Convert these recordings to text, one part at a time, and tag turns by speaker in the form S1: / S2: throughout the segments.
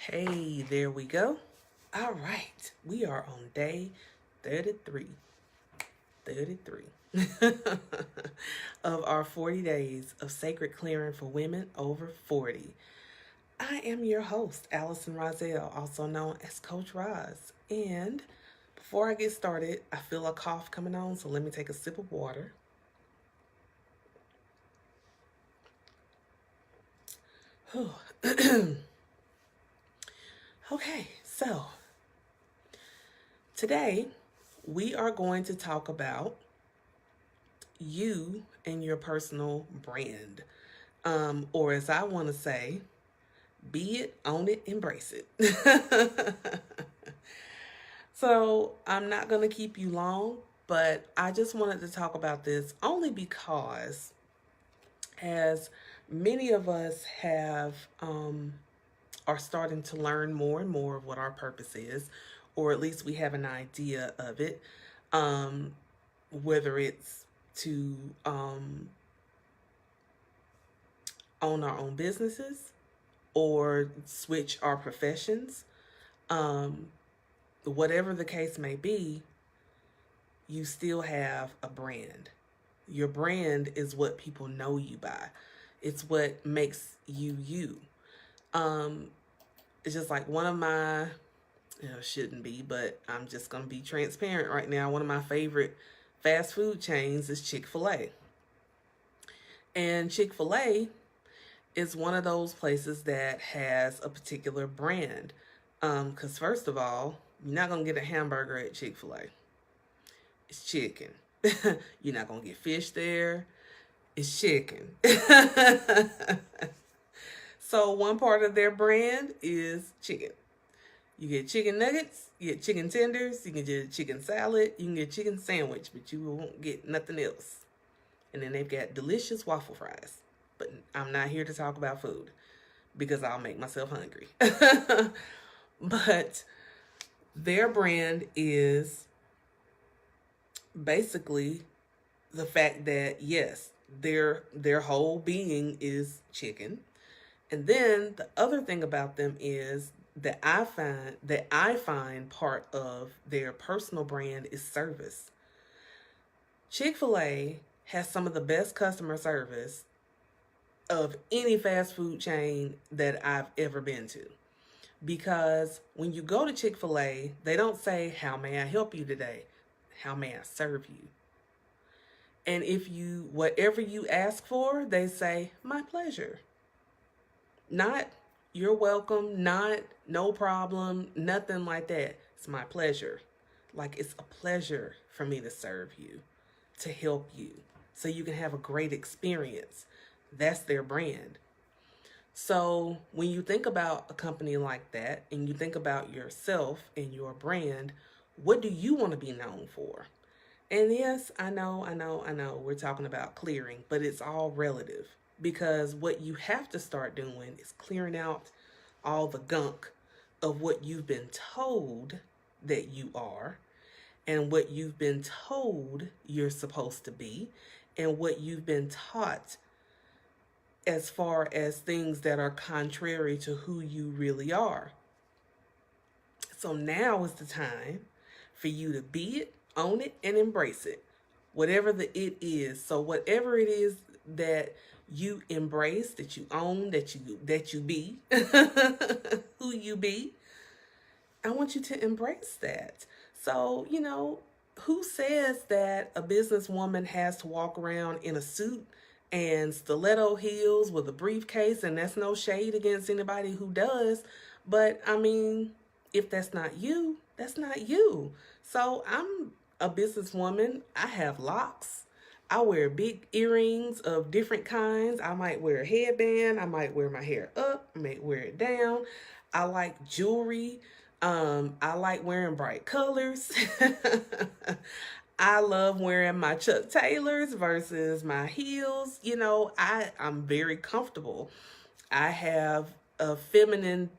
S1: Hey, there we go. All right, we are on day 33, 33 of our 40 days of sacred clearing for women over 40. I am your host, Allison Rozelle, also known as Coach Roz. And before I get started, I feel a cough coming on, so let me take a sip of water. Okay, so today we are going to talk about you and your personal brand. Or as I want to say, be it, own it, embrace it. So I'm not going to keep you long, but I just wanted to talk about this only because as many of us are starting to learn more and more of what our purpose is, or at least we have an idea of it, um, whether it's to own our own businesses or switch our professions, um, whatever the case may be, you still have a brand. Your brand is what people know you by. It's what makes you you. Um, it's just like one of my, shouldn't be, but I'm just going to be transparent right now. One of my favorite fast food chains is Chick-fil-A. And Chick-fil-A is one of those places that has a particular brand. Because first of all, you're not going to get a hamburger at Chick-fil-A. It's chicken. You're not going to get fish there. It's chicken. So one part of their brand is chicken. You get chicken nuggets, you get chicken tenders, you can get chicken salad, you can get chicken sandwich, but you won't get nothing else. And then they've got delicious waffle fries. But I'm not here to talk about food because I'll make myself hungry. But their brand is basically the fact that yes, their whole being is chicken. And then the other thing about them is that I find part of their personal brand is service. Chick-fil-A has some of the best customer service of any fast food chain that I've ever been to. Because when you go to Chick-fil-A, they don't say, "How may I help you today?" "How may I serve you?" And if whatever you ask for, they say, "My pleasure." Not, "You're welcome," not, "No problem," nothing like that. It's "my pleasure." Like it's a pleasure for me to serve you, to help you, so you can have a great experience. That's their brand. So when you think about a company like that and you think about yourself and your brand, what do you want to be known for? And yes, I know, we're talking about clearing, but it's all relative because what you have to start doing is clearing out all the gunk of what you've been told that you are and what you've been told you're supposed to be and what you've been taught as far as things that are contrary to who you really are. So now is the time for you to be it, own it, and embrace it. Whatever the it is. So whatever it is that you embrace, that you own, that you be, who you be, I want you to embrace that. So, who says that a businesswoman has to walk around in a suit and stiletto heels with a briefcase? And that's no shade against anybody who does. But I mean, if that's not you, that's not you. So I'm a businesswoman. I have locks. I wear big earrings of different kinds. I might wear a headband. I might wear my hair up. I might wear it down. I like jewelry. I like wearing bright colors. I love wearing my Chuck Taylors versus my heels. I'm very comfortable. I have a feminine,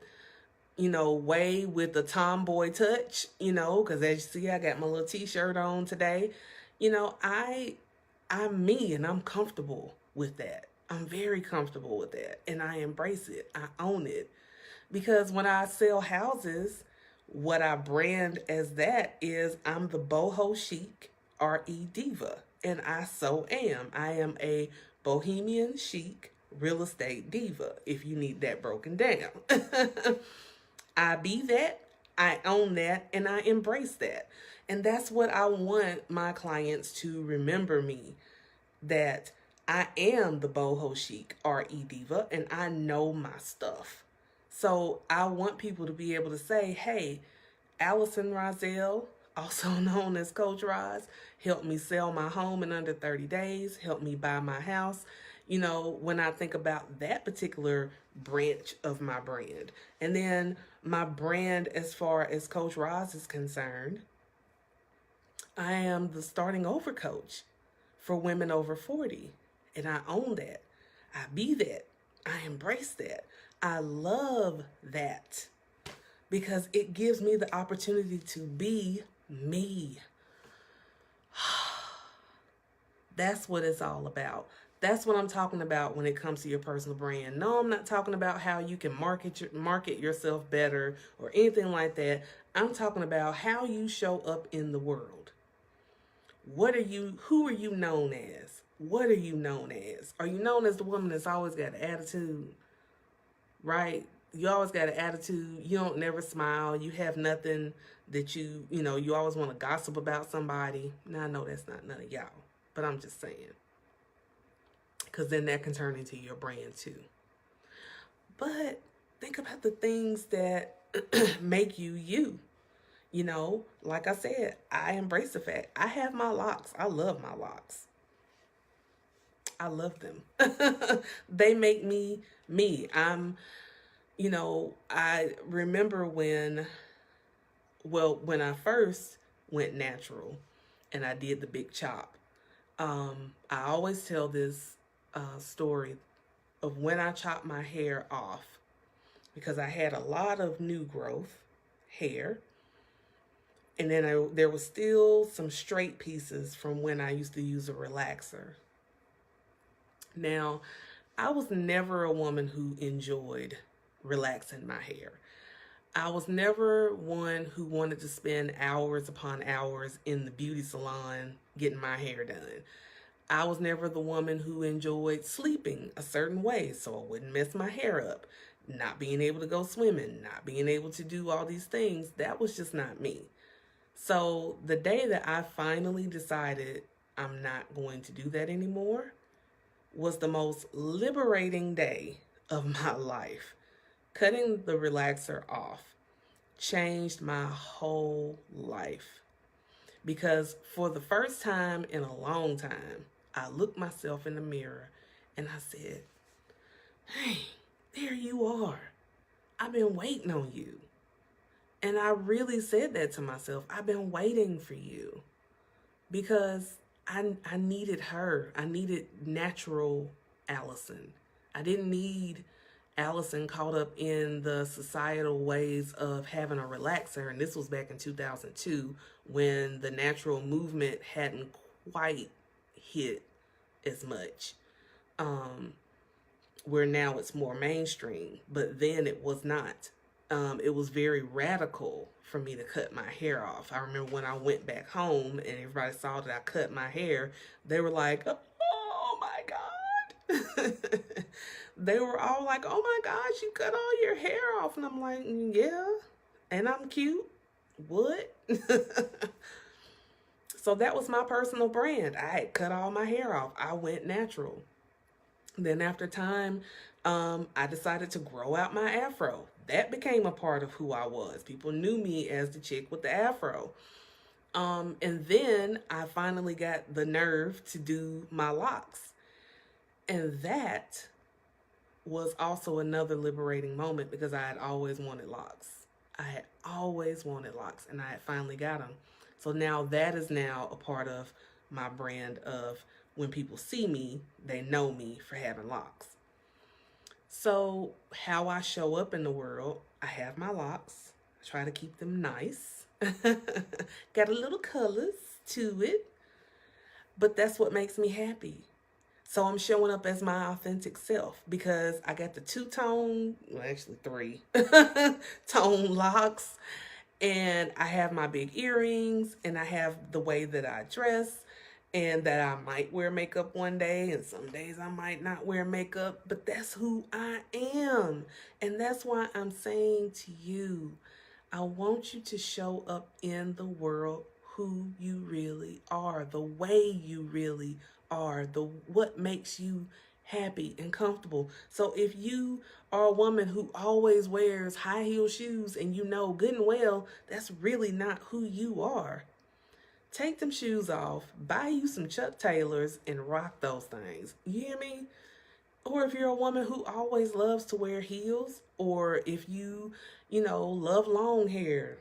S1: way with a tomboy touch, because as you see, I got my little t-shirt on today. I'm me and I'm comfortable with that. I'm very comfortable with that and I embrace it. I own it Because when I sell houses, what I brand as that is I'm the boho chic RE diva. And I so am. I am a bohemian chic real estate diva, if you need that broken down. I be that, I own that, and I embrace that. And that's what I want my clients to remember me, that I am the boho chic RE diva and I know my stuff. So I want people to be able to say, hey, Allison Rozelle, also known as Coach Roz, helped me sell my home in under 30 days, helped me buy my house. You know, when I think about that particular branch of my brand. And then my brand as far as Coach Roz is concerned, I am the starting over coach for women over 40. And I own that. I be that. I embrace that. I love that because it gives me the opportunity to be me. That's what it's all about. That's what I'm talking about when it comes to your personal brand. No, I'm not talking about how you can market yourself better or anything like that. I'm talking about how you show up in the world. Who are you known as? What are you known as? Are you known as the woman that's always got an attitude? Right? You always got an attitude. You don't never smile. You have nothing that you always want to gossip about somebody. Now, I know that's not none of y'all, but I'm just saying. Because then that can turn into your brand too. But think about the things that make you you. You know, like I said, I embrace the fact I have my locks. I love my locks. I love them. They make me me. I remember when I first went natural and I did the big chop. I always tell this story of when I chopped my hair off because I had a lot of new growth hair. And then there was still some straight pieces from when I used to use a relaxer. Now, I was never a woman who enjoyed relaxing my hair. I was never one who wanted to spend hours upon hours in the beauty salon getting my hair done. I was never the woman who enjoyed sleeping a certain way so I wouldn't mess my hair up. Not being able to go swimming, not being able to do all these things, that was just not me. So the day that I finally decided I'm not going to do that anymore was the most liberating day of my life. Cutting the relaxer off changed my whole life. Because for the first time in a long time, I looked myself in the mirror and I said, hey, there you are. I've been waiting on you. And I really said that to myself. I've been waiting for you because I needed her. I needed natural Allison. I didn't need Allison caught up in the societal ways of having a relaxer. And this was back in 2002 when the natural movement hadn't quite hit as much. Where now it's more mainstream, but then it was not. It was very radical for me to cut my hair off. I remember when I went back home and everybody saw that I cut my hair, they were like, oh my God. They were all like, oh my gosh, you cut all your hair off. And I'm like, yeah, and I'm cute. What? So that was my personal brand. I had cut all my hair off. I went natural. Then after time, I decided to grow out my afro. That became a part of who I was. People knew me as the chick with the afro. And then I finally got the nerve to do my locks. And that was also another liberating moment because I had always wanted locks. I had always wanted locks and I had finally got them. So now that is now a part of my brand of when people see me, they know me for having locks. So how I show up in the world, I have my locks. I try to keep them nice. Got a little colors to it. But that's what makes me happy. So I'm showing up as my authentic self because I got the two-tone, well, actually three tone locks, and I have my big earrings, and I have the way that I dress, and that I might wear makeup one day, and some days I might not wear makeup, but that's who I am. And that's why I'm saying to you, I want you to show up in the world who you really are, the way you really are, the what makes you happy and comfortable. So if you are a woman who always wears high heel shoes and you know good and well that's really not who you are, take them shoes off, buy you some Chuck Taylors and rock those things. You hear me? Or if you're a woman who always loves to wear heels, or if you love long hair,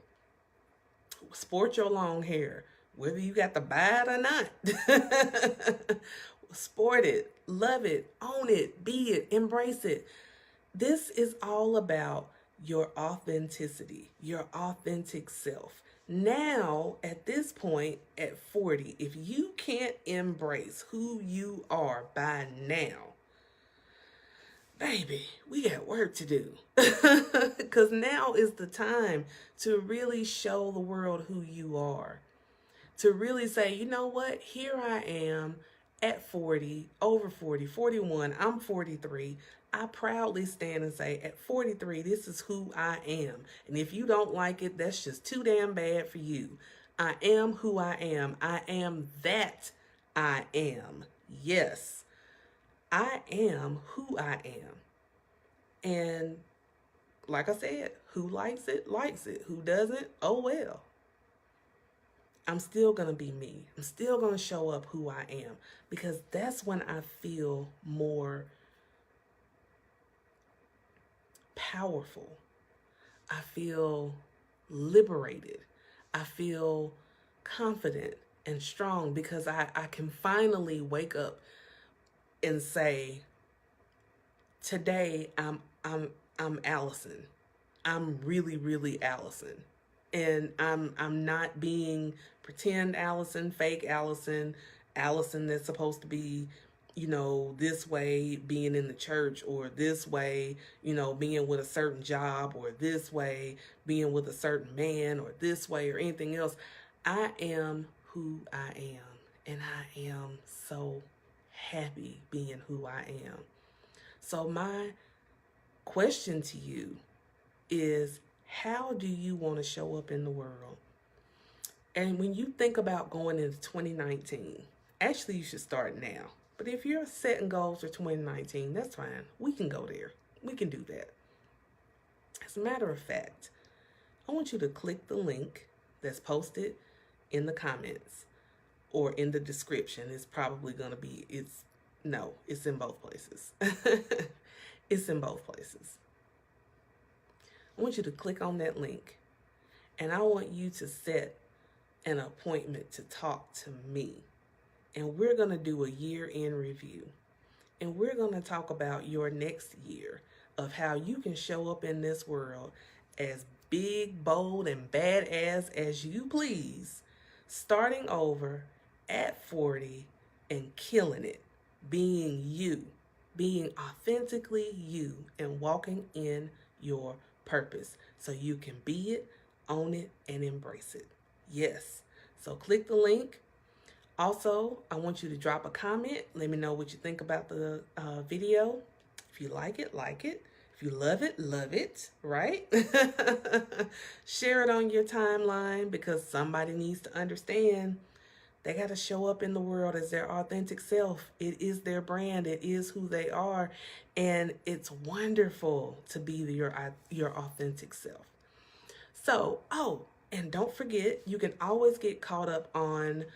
S1: sport your long hair, whether you got to buy it or not. Sport it, love it, own it, be it, embrace it. This is all about your authenticity, your authentic self. Now, at this point, at 40, if you can't embrace who you are by now, baby, we got work to do. Because now is the time to really show the world who you are. To really say, you know what? Here I am at 40, over 40, 41, I'm 43. I proudly stand and say, at 43, this is who I am. And if you don't like it, that's just too damn bad for you. I am who I am. I am that I am. Yes, I am who I am. And like I said, who likes it, likes it. Who doesn't, oh well. I'm still going to be me. I'm still going to show up who I am, because that's when I feel more powerful. I feel liberated. I feel confident and strong because I can finally wake up and say, today I'm Allison. I'm really, really Allison. And I'm not being pretend Allison, fake Allison, Allison that's supposed to be, this way being in the church, or this way, being with a certain job, or this way being with a certain man, or this way or anything else. I am who I am, and I am so happy being who I am. So my question to you is, how do you want to show up in the world? And when you think about going into 2019, actually you should start now. But if you're setting goals for 2019, that's fine. We can go there. We can do that. As a matter of fact, I want you to click the link that's posted in the comments or in the description. It's probably going to be, it's in both places. It's in both places. I want you to click on that link, and I want you to set an appointment to talk to me. And we're going to do a year-end review. And we're going to talk about your next year of how you can show up in this world as big, bold, and badass as you please, starting over at 40 and killing it, being you, being authentically you, and walking in your purpose so you can be it, own it, and embrace it. Yes. So click the link. Also, I want you to drop a comment. Let me know what you think about the video. If you like it, like it. If you love it, right? Share it on your timeline, because somebody needs to understand they got to show up in the world as their authentic self. It is their brand. It is who they are. And it's wonderful to be your authentic self. So, and don't forget, you can always get caught up on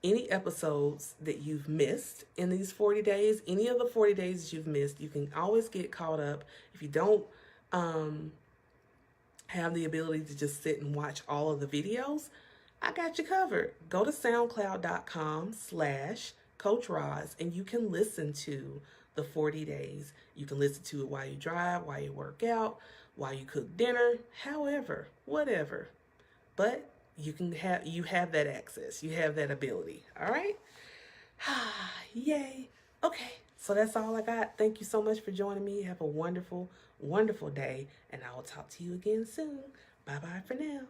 S1: any episodes that you've missed in these 40 days. Any of the 40 days you've missed, you can always get caught up. If you don't have the ability to just sit and watch all of the videos, I got you covered. Go to soundcloud.com/Coach Roz, and you can listen to the 40 days. You can listen to it while you drive, while you work out, while you cook dinner, however, whatever. But you have that access. You have that ability. All right? Yay. Okay, so that's all I got. Thank you so much for joining me. Have a wonderful, wonderful day, and I will talk to you again soon. Bye bye for now.